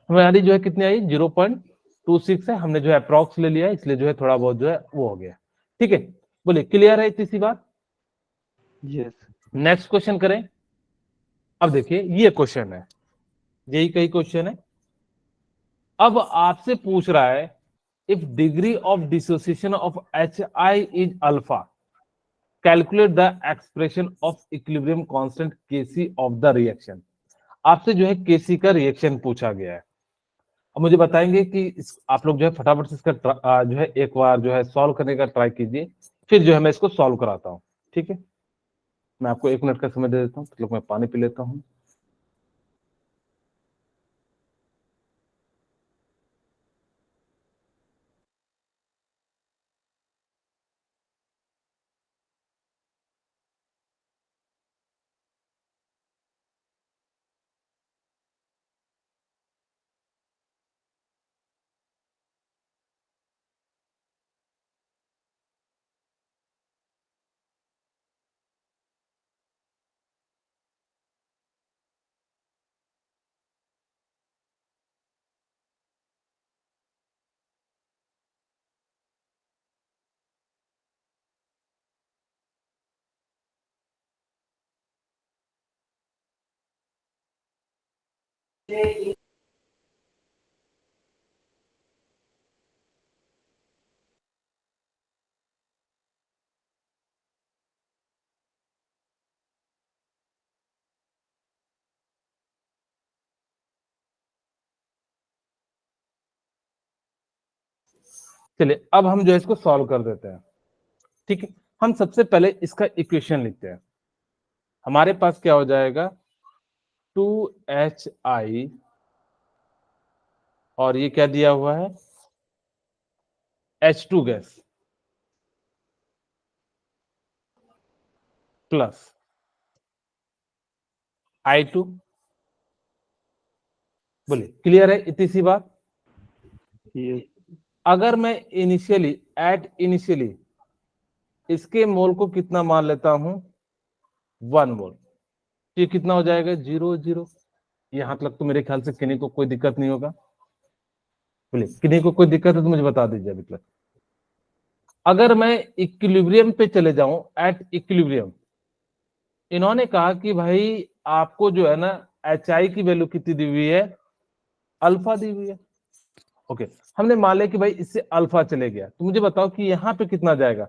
हमारी जो है कितनी आई 0.26 है, हमने जो है अप्रोक्स ले लिया इसलिए जो है थोड़ा बहुत जो है वो हो गया। ठीक है, बोलिए क्लियर है इतनी सी बात? यस नेक्स्ट क्वेश्चन करें। अब देखिए ये क्वेश्चन है, यही कई क्वेश्चन है। अब आपसे पूछ रहा है if degree of dissociation of HI is alpha calculate the expression of equilibrium constant Kc of the reaction. आपसे जो है Kc का रिएक्शन पूछा गया है। अब मुझे बताएंगे कि आप लोग जो है फटाफट से इसका जो है एक बार जो है सॉल्व करने का ट्राई कीजिए, फिर जो है मैं इसको सॉल्व कराता हूँ। ठीक है, मैं आपको 1 मिनट का समय दे देता हूँ, तो लोग मैं पानी पी लेता हूँ। चलिए अब हम जो है इसको सॉल्व कर देते हैं। ठीक है, हम सबसे पहले इसका इक्वेशन लिखते हैं। हमारे पास क्या हो जाएगा 2HI और ये क्या दिया हुआ है H2 गैस प्लस I2। बोलिए क्लियर है इतनी सी बात? यस अगर मैं इनिशियली इसके मोल को कितना मान लेता हूं 1 मोल, ये कितना हो जाएगा 0 0। यहां तक तो मेरे ख्याल से किन्हीं को कोई दिक्कत नहीं होगा। बोलिए किन्हीं को कोई दिक्कत है तो मुझे बता दीजिए अभी तक। अगर मैं इक्विलिब्रियम पे चले जाऊं एट इक्विलिब्रियम, इन्होंने कहा कि भाई आपको जो है ना HI की वैल्यू कितनी दी हुई है अल्फा दी हुई है। ओके, हमने मान लिया कि भाई इससे अल्फा चले गया, तो मुझे बताओ कि यहाँ पे कितना जाएगा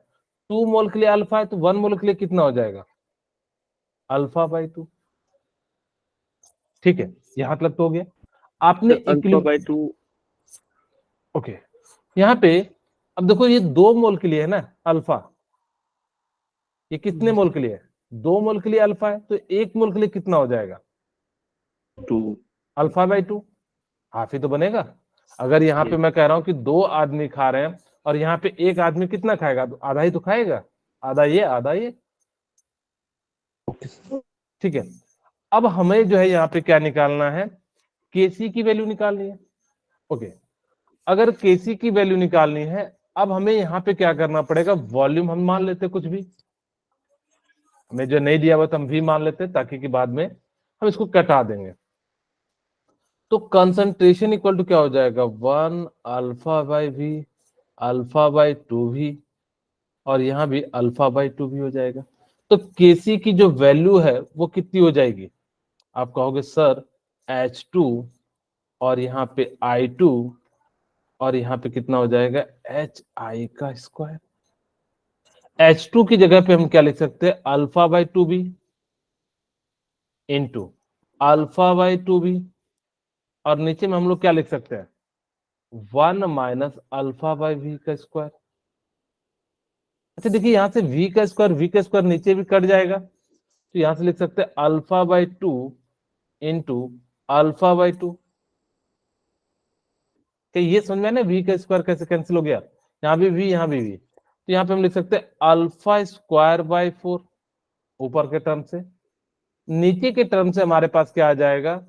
2 मोल के लिए अल्फा है तो 1 मोल के लिए कितना हो जाएगा अल्फा बाई 2। ठीक है, यहां तक तो हो गया। आपने अल्फा बाय 2 ओके, यहाँ पे अब देखो ये 2 मोल के लिए है ना अल्फा, ये कितने मोल के लिए है 2 मोल के लिए अल्फा है, तो 1 मोल के लिए कितना हो जाएगा 2 अल्फा बाई 2, हाफ ही तो बनेगा। अगर यहाँ पे मैं कह रहा हूं कि 2 आदमी खा रहे हैं और यहाँ पे एक आदमी कितना खाएगा, तो आधा ही तो खाएगा, आधा ये आधा ये। ठीक है, अब हमें जो है यहाँ पे क्या निकालना है केसी की वैल्यू निकालनी है। ओके, अगर केसी की वैल्यू निकालनी है, अब हमें यहाँ पे क्या करना पड़ेगा वॉल्यूम हम मान लेते कुछ भी, हमें जो नहीं दिया हुआ तो हम भी मान लेते ताकि कि बाद में हम इसको कटा देंगे। तो कंसंट्रेशन इक्वल टू क्या हो जाएगा 1 alpha by V alpha by 2 भी, और यहाँ भी अल्फा बाई 2 भी हो जाएगा। तो केसी की जो वैल्यू है वो कितनी हो जाएगी, आप कहोगे सर H2 और यहाँ पे I2 और यहाँ पे कितना हो जाएगा HI का स्क्वायर। H2 की जगह पे हम क्या लिख सकते हैं अल्फा बाई 2 भी इंटू अल्फा बाई 2 भी, और नीचे में हम लोग क्या लिख सकते हैं 1 माइनस अल्फा बाई वी का स्क्वायर। अच्छा देखिए यहाँ से v का स्क्वायर नीचे भी कट जाएगा, तो यहां से लिख सकते हैं alpha by 2 into alpha by 2। ये समझ में ना v का स्क्वायर कैसे कैंसिल हो गया, यहाँ भी v, यहाँ भी v, तो यहाँ पे हम लिख सकते हैं अल्फा स्क्वायर बाई 4 ऊपर के टर्म से। नीचे के टर्म से हमारे पास क्या आ जाएगा,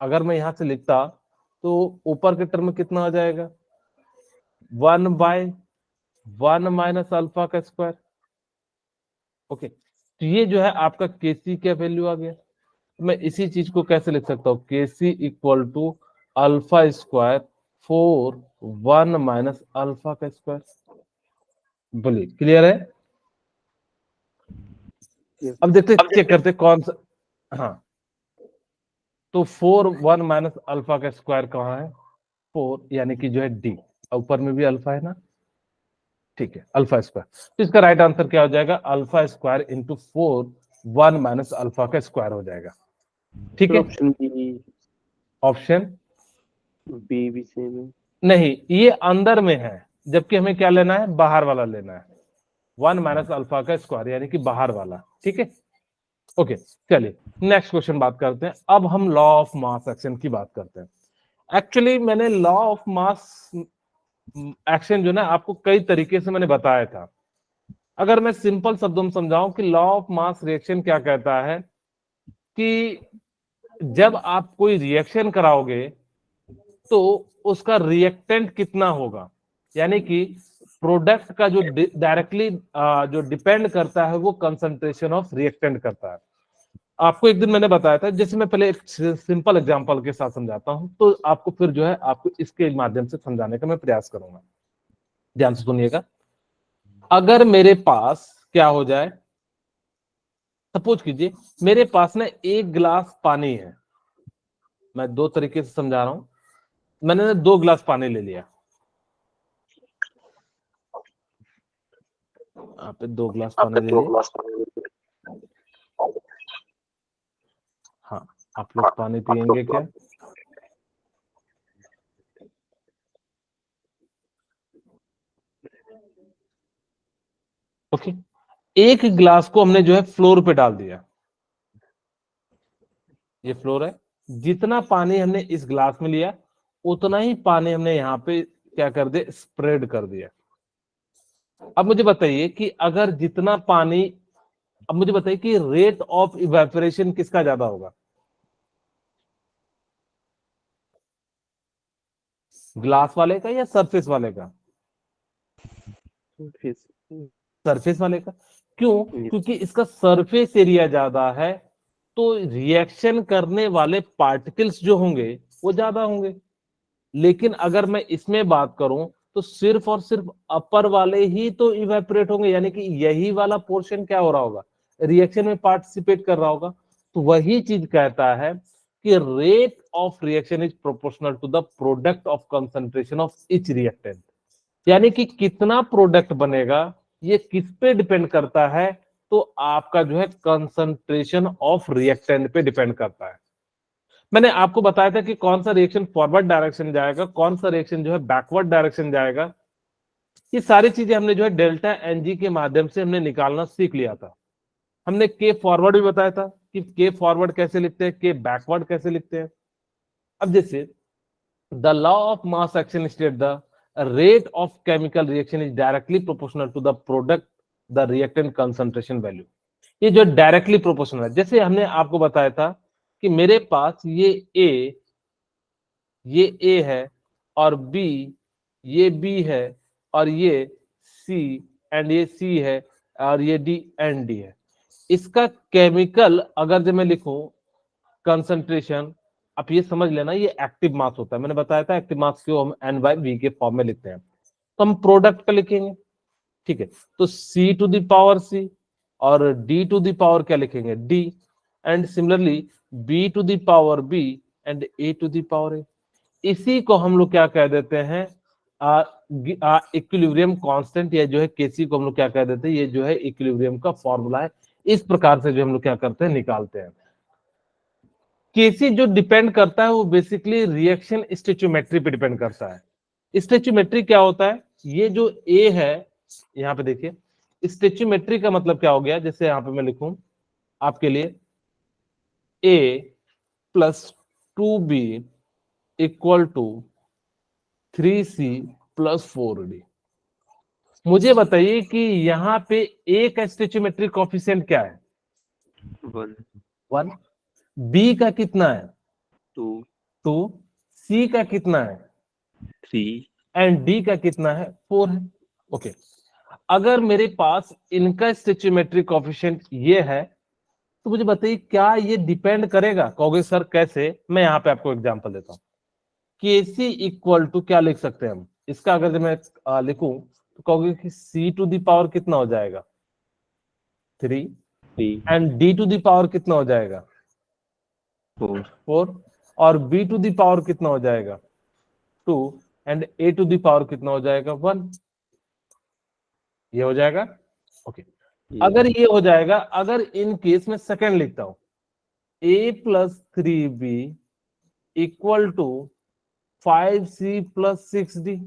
अगर मैं यहां से लिखता तो ऊपर के टर्म में कितना आ जाएगा, 1/1 माइनस अल्फा का स्क्वायर। ओके, तो ये जो है आपका केसी क्या वैल्यू आ गया। मैं इसी चीज को कैसे लिख सकता हूँ, K C equal to alpha square 4 1 minus alpha का स्क्वायर। बोलिए क्लियर है। Yes. अब देखते चेक करते कौन सा, हाँ, तो 4 1 माइनस अल्फा का स्क्वायर कहाँ है, 4 यानी कि जो है डी, ऊपर में भी अल्फा है ना, ठीक है, अल्फा स्क्वायर। तो इसका राइट आंसर क्या हो जाएगा, alpha square into 4 1 minus alpha का स्क्वायर हो जाएगा। ठीक है, ऑप्शन बी, ऑप्शन बी भी सेम है। नहीं, ये अंदर में है, जबकि हमें क्या लेना है, बाहर वाला लेना है, 1 माइनस अल्फा का स्क्वायर यानी कि बाहर वाला। ठीक है, ओके, चलिए नेक्स्ट क्वेश्चन बात करते हैं। अब हम लॉ ऑफ मास एक्शन की बात करते हैं। एक्चुअली मैंने लॉ ऑफ मास एक्शन जो ना आपको कई तरीके से मैंने बताया था। अगर मैं सिंपल शब्दों में समझाऊं कि लॉ ऑफ मास रिएक्शन क्या कहता है कि जब आप कोई रिएक्शन कराओगे तो उसका रिएक्टेंट कितना होगा, यानी कि प्रोडक्ट का जो डायरेक्टली जो डिपेंड करता है वो कंसंट्रेशन ऑफ रिएक्टेंट करता है। आपको एक दिन मैंने बताया था, जैसे मैं पहले एक सिंपल एग्जांपल के साथ समझाता हूं, तो आपको फिर जो है आपको इसके माध्यम से समझाने का मैं प्रयास करूंगा। ध्यान से सुनिएगा। अगर मेरे पास क्या हो जाए, सपोज कीजिए मेरे पास ना 1 गिलास पानी है, मैं 2 तरीके से समझा रहा हूं। मैंने ना 2 गिलास पानी ले लिया, यहाँ पे 2 गिलास पानी ले लिया। हाँ, आप लोग पानी पियेंगे क्या, ओके। 1 गिलास को हमने जो है फ्लोर पे डाल दिया, ये फ्लोर है। जितना पानी हमने इस गिलास में लिया उतना ही पानी हमने यहाँ पे क्या कर दिया, स्प्रेड कर दिया। अब मुझे बताइए कि अगर जितना पानी, अब मुझे बताइए कि रेट ऑफ इवेपोरेशन किसका ज्यादा होगा, ग्लास वाले का या सरफेस वाले का, सरफेस वाले का। क्यों, क्योंकि इसका सरफेस एरिया ज्यादा है, तो रिएक्शन करने वाले पार्टिकल्स जो होंगे वो ज्यादा होंगे। लेकिन अगर मैं इसमें बात करूं तो सिर्फ और सिर्फ अपर वाले ही तो इवेपोरेट होंगे, यानी कि यही वाला पोर्शन क्या हो रहा होगा, रिएक्शन में पार्टिसिपेट कर रहा होगा। तो वही चीज कहता है कि rate of reaction is proportional to the product of concentration of each reactant, यानी कि कितना प्रोडक्ट बनेगा ये किस पे डिपेंड करता है, तो आपका जो है कंसंट्रेशन ऑफ रिएक्टेंट पे डिपेंड करता है। मैंने आपको बताया था कि कौन सा रिएक्शन फॉरवर्ड डायरेक्शन जाएगा, कौन सा रिएक्शन जो है बैकवर्ड डायरेक्शन जाएगा। ये सारी चीजें हमने जो है डेल्टा एनजी के माध्यम से हमने निकालना सीख लिया था। हमने के फॉरवर्ड भी बताया था कि के फॉरवर्ड कैसे लिखते हैं, के बैकवर्ड कैसे लिखते हैं। अब जैसे the law of mass action state the rate of chemical reaction is directly proportional to the product the reactant concentration value. ये जो डायरेक्टली प्रोपोर्शनल है, जैसे हमने आपको बताया था कि मेरे पास ये ए है और बी, ये बी है और ये सी एंड ये सी है और ये डी एंड डी है। इसका केमिकल अगर जब मैं लिखूं कंसंट्रेशन, आप ये समझ लेना ये एक्टिव मास होता है। मैंने बताया था एक्टिव मास को हम एन बाई वी के फॉर्म में लिखते हैं, तो हम प्रोडक्ट का लिखेंगे। ठीक है, तो C to the power C और डी टू द पावर क्या लिखेंगे, D, and similarly B to the power B and A to the power A. इसी को हम लोग क्या कह देते हैं, इक्विलिब्रियम कांस्टेंट, या जो है केसी को हम लोग क्या कह देते हैं, ये जो है इक्विलिब्रियम का फॉर्मूला है। इस प्रकार से जो हम लोग क्या करते हैं, निकालते हैं। केसी जो डिपेंड करता है वो बेसिकली रिएक्शन स्टोइचियोमेट्री पे डिपेंड करता है। स्टोइचियोमेट्री क्या होता है, ये जो ए है यहाँ पे देखिए, स्टोइचियोमेट्री का मतलब क्या हो गया, जैसे यहाँ पे मैं लिखूं आपके लिए A plus 2b equal to 3c plus 4d। मुझे बताइए कि यहाँ पे ए का स्टोइचियोमेट्रिक कोएफिशिएंट क्या है? 1 1। बी का कितना है? 2 2। सी का कितना है? 3 एंड डी का कितना है? 4 है। ओके, अगर मेरे पास इनका स्टोइचियोमेट्रिक कोएफिशिएंट ये है तो मुझे बताइए क्या ये डिपेंड करेगा? कहोगे सर कैसे? मैं यहाँ पे आपको एग्जांपल देता हूँ। केसी इक्वल टू क्या लिख सकते हैं हम इसका? अगर जब मैं लिखूं तो कहोगे कि सी टू दी पावर कितना हो जाएगा? 3। 3 and D to the power कितना हो जाएगा? 4 4। और बी टू दी पावर कितना हो जाएगा? 2। And A to the power कितना हो जाएगा? 1। ये हो जाएगा। ओके, अगर ये हो जाएगा, अगर इन केस में सेकंड लिखता हूं, a plus 3b equal to 5c plus 6d,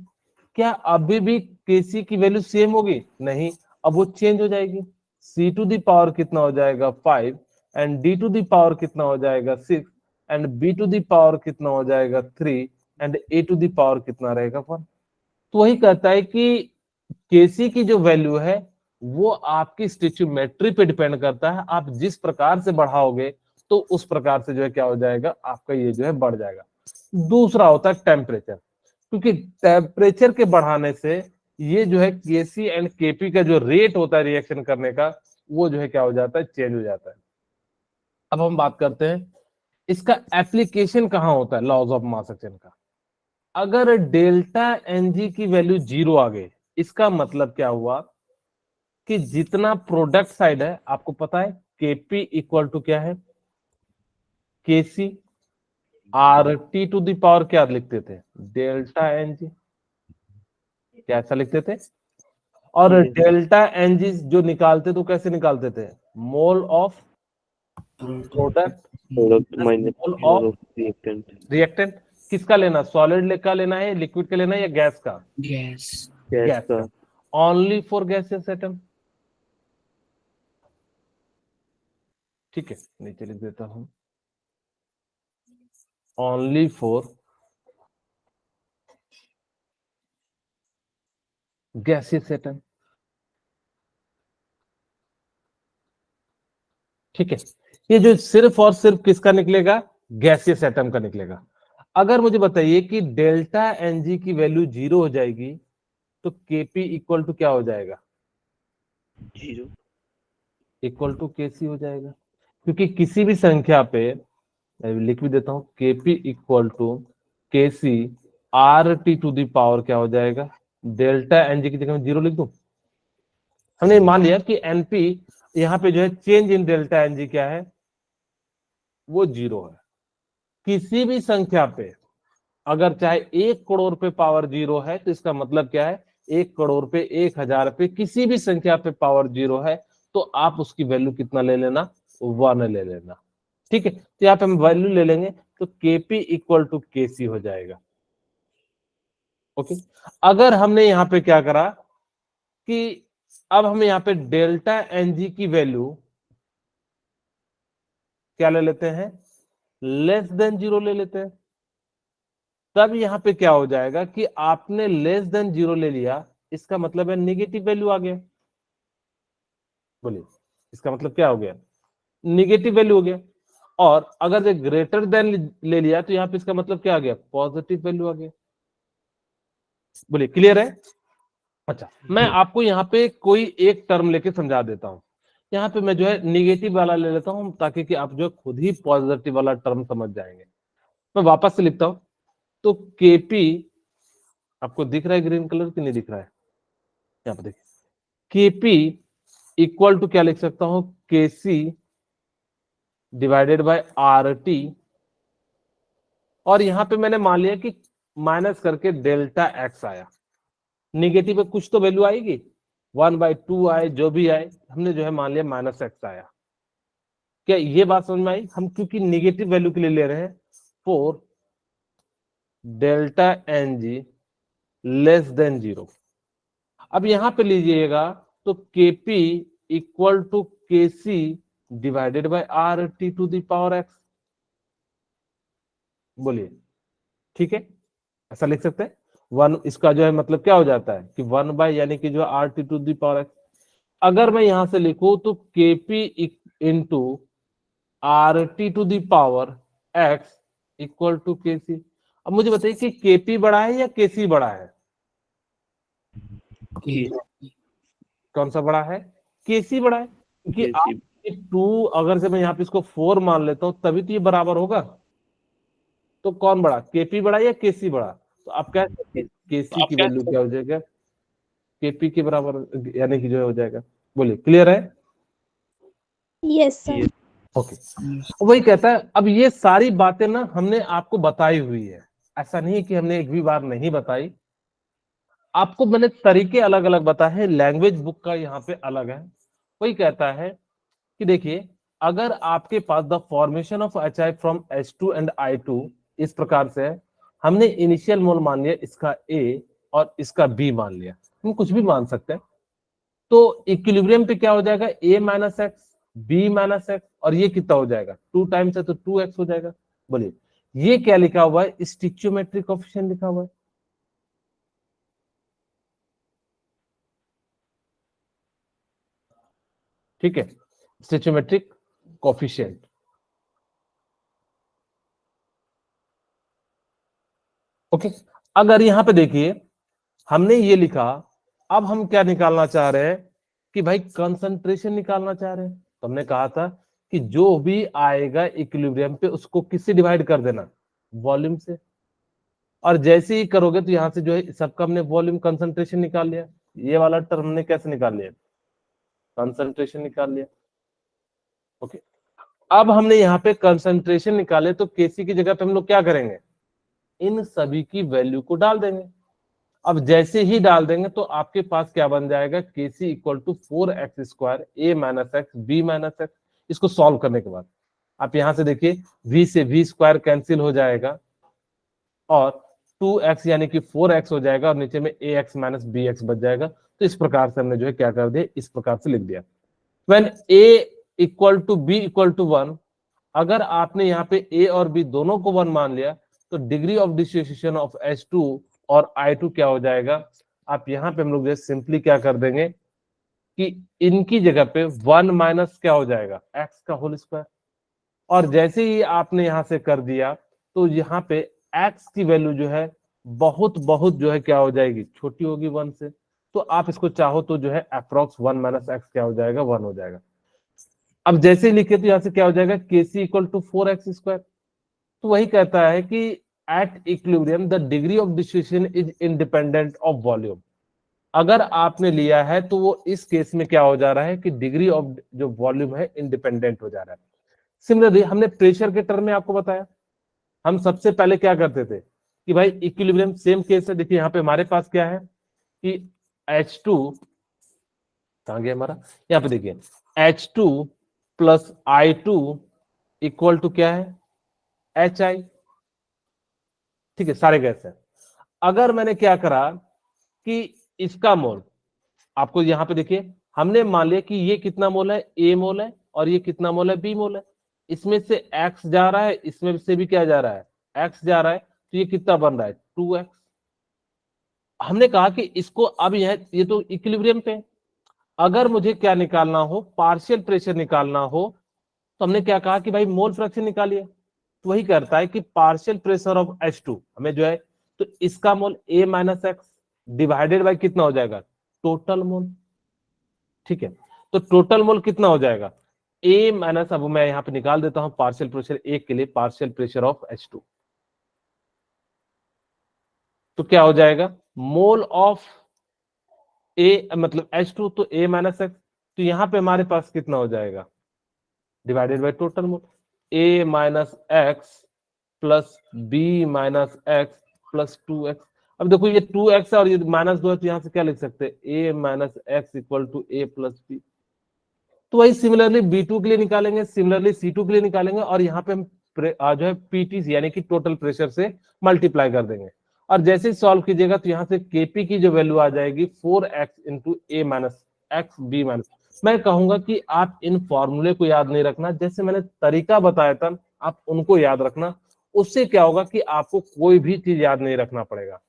क्या अभी भी केसी की वैल्यू सेम होगी? नहीं, अब वो चेंज हो जाएगी। c टू दी पावर कितना हो जाएगा? 5। And d to the power कितना हो जाएगा? 6। And b to the power कितना हो जाएगा? 3। And a to the power कितना रहेगा? 1। तो वही कहता है कि केसी की जो वैल्यू है वो आपकी स्टिचियोमेट्री पे डिपेंड करता है। आप जिस प्रकार से बढ़ाओगे तो उस प्रकार से जो है क्या हो जाएगा, आपका ये जो है बढ़ जाएगा। दूसरा होता है टेम्परेचर, क्योंकि टेम्परेचर के बढ़ाने से ये जो है केसी एंड केपी का जो रेट होता है रिएक्शन करने का, वो जो है क्या हो जाता है, चेंज हो जाता है। अब हम बात करते हैं इसका एप्लीकेशन कहाँ होता है लॉज ऑफ मास एक्शन का। अगर डेल्टा एनजी की वैल्यू 0 आ गई, इसका मतलब क्या हुआ कि जितना प्रोडक्ट साइड है, आपको पता है केपी इक्वल टू क्या है? K C R T to the power क्या लिखते थे? Delta N G. क्या ऐसा लिखते थे? और Yes. डेल्टा एनजी जो निकालते तो कैसे निकालते थे? Mole of product product minus mole mole of of reactant reactant. किसका लेना? सॉलिड का लेना है, लिक्विड का लेना है, या गैस का? Yes. गैस गैस का का। Only for gaseous atom. ठीक है, नीचे लिख देता हूं, ओनली फॉर गैसियस एटम। ठीक है, ये जो सिर्फ और सिर्फ किसका निकलेगा? गैसियस एटम का निकलेगा। अगर मुझे बताइए कि डेल्टा एनजी की वैल्यू 0 हो जाएगी तो केपी इक्वल टू क्या हो जाएगा? 0 इक्वल टू केसी हो जाएगा, क्योंकि किसी भी संख्या पे, मैं लिख भी देता हूं, KP equal to KC R T to the power क्या हो जाएगा? डेल्टा एनजी की जगह में 0 लिख दूं। हमने मान लिया कि एनपी यहाँ पे जो है चेंज इन डेल्टा एनजी क्या है? वो 0 है। किसी भी संख्या पे अगर चाहे 1 करोड़ पे पावर 0 है तो इसका मतलब क्या है? 1 करोड़ पे, 1000 पे, किसी भी संख्या पे पावर 0 है तो आप उसकी वैल्यू कितना ले लेना? 1 ले लेना। ठीक है, तो यहाँ पे हम वैल्यू ले लेंगे तो केपी इक्वल टू केसी हो जाएगा। ओके, अगर हमने यहाँ पे क्या करा कि अब हम यहाँ पे डेल्टा एनजी की वैल्यू क्या ले लेते हैं? लेस देन 0 ले लेते हैं। तब यहाँ पे क्या हो जाएगा कि आपने लेस देन 0 ले लिया, इसका मतलब है निगेटिव वैल्यू आ गया। बोलिए, इसका मतलब क्या हो गया? निगेटिव वैल्यू हो गया। और अगर ये ग्रेटर देन ले लिया तो यहाँ पे इसका मतलब क्या आ गया? पॉजिटिव वैल्यू आ गया। बोलिए, क्लियर है? अच्छा, मैं आपको यहाँ पे कोई एक टर्म लेके समझा देता हूँ। यहाँ पे मैं जो है निगेटिव वाला ले लेता हूँ ताकि कि आप जो खुद ही पॉजिटिव वाला टर्म समझ जाएंगे। मैं वापस से लिखता हूं, तो केपी आपको दिख रहा है ग्रीन कलर की? नहीं दिख रहा है? यहाँ पे देखिए, केपी इक्वल टू क्या लिख सकता हूं? केसी डिवाइडेड बाय आर टी। और यहां पे मैंने मान लिया कि माइनस करके डेल्टा एक्स आया। निगेटिव पे कुछ तो वैल्यू आएगी, 1/2 आए, जो भी आए, हमने जो है मान लिया माइनस एक्स आया। क्या ये बात समझ में आई? हम क्योंकि निगेटिव वैल्यू के लिए ले रहे हैं, for delta N G less than 0। अब यहां पे लीजिएगा तो KP equal to KC divided by R T to the power X. बोलिए, ठीक है? ऐसा लिख सकते हैं। 1 इसका जो है मतलब क्या हो जाता है कि 1 बाय यानी कि जो R T to the power X. अगर मैं यहां से लिखूं तो KP into R T to the power X equal to K C. अब मुझे बताइए कि केपी बड़ा है या केसी बड़ा है? कौन सा बड़ा है? केसी बड़ा है, क्योंकि केसी। आप 2 अगर से मैं यहाँ पे इसको 4 मान लेता हूं तभी तो ये बराबर होगा। तो कौन बड़ा, केपी बड़ा या केसी बड़ा? तो आप कह सकते हैं केसी की वैल्यू क्या हो जाएगा, केपी के बराबर यानी कि जो हो जाएगा। बोलिए, क्लियर है? Yes sir. ओके। वही कहता है, अब ये सारी बातें ना हमने आपको बताई हुई है, ऐसा नहीं है कि हमने एक भी बार नहीं बताई। आपको मैंने तरीके अलग अलग बताए हैं, लैंग्वेज बुक का यहाँ पे अलग है। वही कहता है कि देखिए, अगर आपके पास the formation of HI from H2 and I2 इस प्रकार से है, हमने इनिशियल मोल मान लिया इसका A और इसका B मान लिया, हम कुछ भी मान सकते हैं। तो इक्विलिब्रियम पे क्या हो जाएगा, A minus x, B minus x, और ये कितना हो जाएगा 2 टाइम्स है तो 2x हो जाएगा। बोलिए, ये क्या लिखा हुआ है, स्टिचियोमेट्रिक कोएफिशिएंट लिखा हुआ है। ठीक है, स्टिचियोमेट्रिक कोएफिशिएंट। ओके, अगर यहां पे देखिए हमने ये लिखा, अब हम क्या निकालना चाह रहे हैं कि भाई कंसंट्रेशन निकालना चाह रहे हैं। तो हमने कहा था कि जो भी आएगा इक्विलिब्रियम पे उसको किससे डिवाइड कर देना, वॉल्यूम से। और जैसे ही करोगे तो यहां से जो है सबका हमने वॉल्यूम कंसंट्रेशन निकाल लिया। ये वाला टर्म हमने कैसे निकाल लिया, कंसंट्रेशन निकाल लिया। ओके, अब हमने यहाँ पे कंसंट्रेशन निकाले तो केसी की जगह पे हम लोग क्या करेंगे, इन सभी की वैल्यू को डाल देंगे। अब जैसे ही डाल देंगे तो आपके पास क्या बन जाएगा, K C equal to 4x² a minus X B minus X. इसको सॉल्व करने के बाद आप यहां से देखिए v से v² कैंसिल हो जाएगा और 2x यानी कि 4x हो जाएगा और नीचे में ax माइनस bx बच जाएगा। तो इस प्रकार से हमने जो है क्या कर दिया, इस प्रकार से लिख दिया। When a equal to b equal to 1, अगर आपने यहाँ पे a और b दोनों को 1 मान लिया तो degree of dissociation of H2 और I2 क्या हो जाएगा, आप यहाँ पे हम लोग सिंपली क्या कर देंगे कि इनकी जगह पे 1 माइनस क्या हो जाएगा, x का होल स्क्वायर। और जैसे ही आपने यहां से कर दिया तो यहाँ पे x की वैल्यू जो है बहुत बहुत जो है क्या हो जाएगी, छोटी होगी 1 से। तो आप इसको चाहो तो जो है अप्रोक्स 1 माइनस एक्स क्या हो जाएगा, 1 हो जाएगा। अब जैसे ही लिखे तो यहाँ से क्या हो जाएगा, केसी इक्वल टू 4x²। तो वही कहता है कि at equilibrium the degree of dissociation is independent of volume. अगर आपने लिया है तो वो इस केस में क्या हो जा रहा है कि डिग्री ऑफ जो वॉल्यूम है इंडिपेंडेंट हो जा रहा है। सिमिलरली हमने प्रेशर के टर्म में आपको बताया, हम सबसे पहले क्या करते थे कि भाई इक्विलिब्रियम सेम केस है। देखिए यहाँ पे हमारे पास क्या है कि H2 कहां गया हमारा, यहाँ पे देखिए H2 plus I2 equal to क्या है, HI। ठीक है, सारे गैस है। अगर मैंने क्या करा कि इसका मोल, आपको यहां पे देखिए हमने मान लिया कि ये कितना मोल है, A मोल है, और ये कितना मोल है, B मोल है। इसमें से X जा रहा है, इसमें से भी क्या जा रहा है, X जा रहा है। तो ये कितना बन रहा है, 2x। हमने कहा कि इसको अब ये तो इक्विलिब्रियम पे, अगर मुझे क्या निकालना हो, पार्शियल प्रेशर निकालना हो, तो हमने क्या कहा कि भाई मोल फ्रैक्शन निकालिए। तो वही करता है कि पार्शियल प्रेशर ऑफ H2 हमें जो है, तो इसका मोल A minus x divided by कितना हो जाएगा, टोटल मोल। ठीक है, तो टोटल मोल कितना हो जाएगा, A माइनस, अब मैं यहां पे निकाल देता हूं पार्शियल प्रेशर A के लिए, पार्शियल प्रेशर ऑफ H2। तो क्या हो जाएगा, मोल ऑफ A मतलब H2 तो A माइनस एक्स। तो यहां पे हमारे पास कितना हो जाएगा, divided by total mole, A minus X plus B minus X plus 2x। अब देखो ये 2x है और ये -2 है, तो यहां से क्या लिख सकते हैं, a minus X equal to a plus B. तो वही सिमिलरली B2 के लिए निकालेंगे, सिमिलरली C2 के लिए निकालेंगे, और यहाँ पे हम जो है PT यानी कि टोटल प्रेशर से मल्टीप्लाई कर देंगे। और जैसे ही सॉल्व कीजिएगा तो यहाँ से KP की जो वैल्यू आ जाएगी 4x into a minus X B minus. मैं कहूंगा कि आप इन फॉर्मूले को याद नहीं रखना, जैसे मैंने तरीका बताया था आप उनको याद रखना। उससे क्या होगा कि आपको कोई भी चीज याद नहीं रखना पड़ेगा।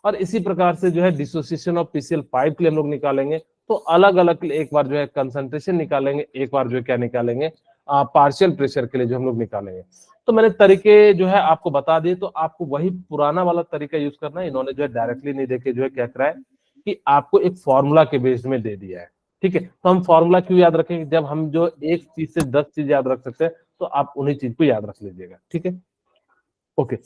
और इसी प्रकार से जो है डिसोसिएशन ऑफ पीसीएल 5 के लिए हम लोग निकालेंगे। तो अलग अलग एक बार जो है कंसंट्रेशन निकालेंगे, एक बार जो है क्या निकालेंगे, पार्शियल प्रेशर के लिए जो हम लोग निकालेंगे। तो मैंने तरीके जो है आपको बता दिए, तो आपको वही पुराना वाला तरीका यूज करना है। इन्होंने जो है डायरेक्टली नहीं देके जो है क्या करा है कि आपको एक फॉर्मूला के बेस में दे दिया है। ठीक है, तो हम फॉर्मूला क्यों याद रखेंगे, जब हम जो एक चीज से 10 चीज याद रख सकते हैं तो आप उन्हीं चीज को याद रख लीजिएगा। ठीक है, ओके।